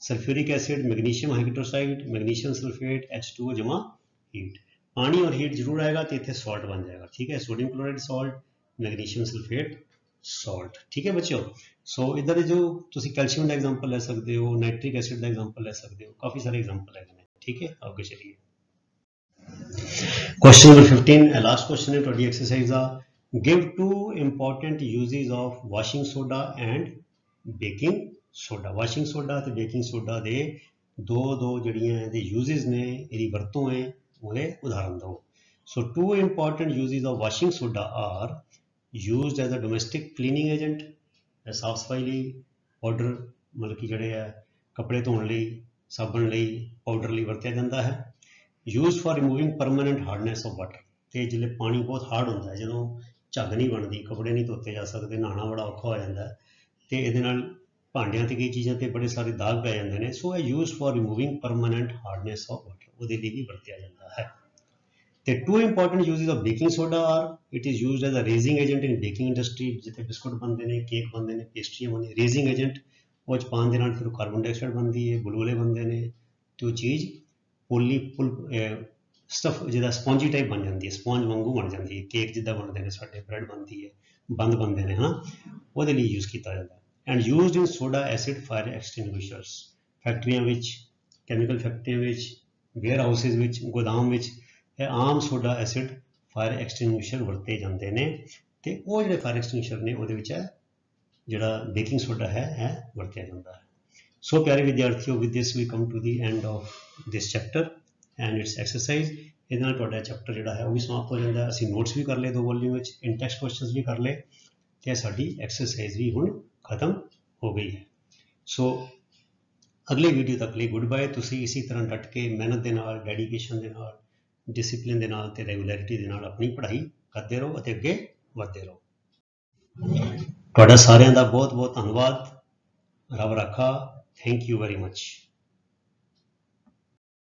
sulphuric acid magnesium hydroxide magnesium sulphate H2O जमा हीट। पानी और हीट जरूर आएगा तो इतने सॉल्ट बन जाएगा, ठीक है, sodium chloride salt magnesium sulphate salt, ठीक है बच्चों। सो इधर जो तुसी कैल्शियम का एग्जांपल ले सकते हो, नाइट्रिक एसिड का एग्जांपल ले सकते हो, काफ़ी सारे एग्जांपल है, ठीक है। आगे चलिए, क्वेश्चन नंबर 15, लास्ट क्वेश्चन है ਤੁਹਾਡੀ exercise the, give 2 important uses of washing soda and baking soda. Washing soda ਤੇ बेकिंग सोडा ਦੇ ਦੋ ਜਿਹੜੀਆਂ ਇਹਦੇ यूजेस ने, ਇਹਦੀ ਵਰਤੋਂ है, ਉਹਦੇ ਉਦਾਹਰਨ ਦਿਓ। So 2 important uses of washing soda are used as a domestic cleaning agent, साफ सफाई ਲਈ, पाउडर मतलब कि ਜਿਹੜੇ ਹੈ ਕੱਪੜੇ ਧੋਣ ਲਈ, ਸਾਬਣ ਲਈ, ਪਾਊਡਰ ਲਈ ਵਰਤਿਆ ਜਾਂਦਾ ਹੈ। Use for removing permanent hardness of water, ਤੇ ਜਿਹੜੇ ਪਾਣੀ ਬਹੁਤ ਹਾਰਡ ਹੁੰਦਾ ਹੈ, ਜਦੋਂ ਝੱਗ ਨਹੀਂ ਬਣਦੀ, ਕੱਪੜੇ ਨਹੀਂ ਧੋਤੇ ਜਾ ਸਕਦੇ, ਨਹਾਉਣਾ ਬੜਾ ਔਖਾ ਹੋ ਜਾਂਦਾ ਹੈ, ਤੇ ਇਹਦੇ ਨਾਲ ਭਾਂਡਿਆਂ ਤੇ ਕਈ ਚੀਜ਼ਾਂ ਤੇ ਬੜੇ ਸਾਰੇ ਦਾਗ ਪੈ ਜਾਂਦੇ ਨੇ। ਸੋ ਇਹ use for removing permanent hardness of water, ਉਹਦੇ ਲਈ ਵੀ ਵਰਤਿਆ ਜਾਂਦਾ ਹੈ। The 2 important uses of baking soda are, it is used as a raising agent in baking industry, जिथे बिस्कुट बनते हैं, केक बनते हैं, पेस्ट्रियां बनती, रेजिंग एजेंट वो पान के नाल फिर कार्बन डाइऑक्साइड बनती है, बुलबुले बनते हैं, तो चीज़ स्टफ जिदा स्पॉन्जी टाइप बन जाती है, स्पॉन्ज वांगू बन जाती है, केक जिदा बनते हैं साढ़े, ब्रेड बनती है, बंद बनते हैं, हाँ, वो यूज़ किया जाता है। And used in soda acid fire extinguishers, फैक्ट्रियां विच, कैमिकल फैक्ट्रियां विच, वेयर हाउसिस विच, गोदाम विच आम सोडा एसिड फायर एक्सटिंग्विशर वरते जाते हैं, तो वो जो फायर एक्सटिंग्विशर ने वो जोड़ा बेकिंग सोडा है वरत्या जाता है। सो प्यारे विद्यार्थियों, with this we come to the end of this chapter and its exercise. ये चैप्टर जोड़ा है वो भी समाप्त हो जाता है, असी नोट्स भी कर ले 2 वॉल्यूम में, इन टैक्सट क्वेश्चन भी कर ले, तो साड़ी एक्सरसाइज भी हुण खत्म हो गई है। सो अगले वीडियो तक लिए गुड बाय। तुसी इसी तरह डट के मेहनत के नाल, डेडिकेशन के नाल, डिसिपलिन के नाल ते रेगुलरिटी के नाल अपनी पढ़ाई करते रहो और अगे बढ़ते रहो। तुहाडा सारिਆਂ ਦਾ बहुत बहुत धन्यवाद। रब रखा। Thank you very much.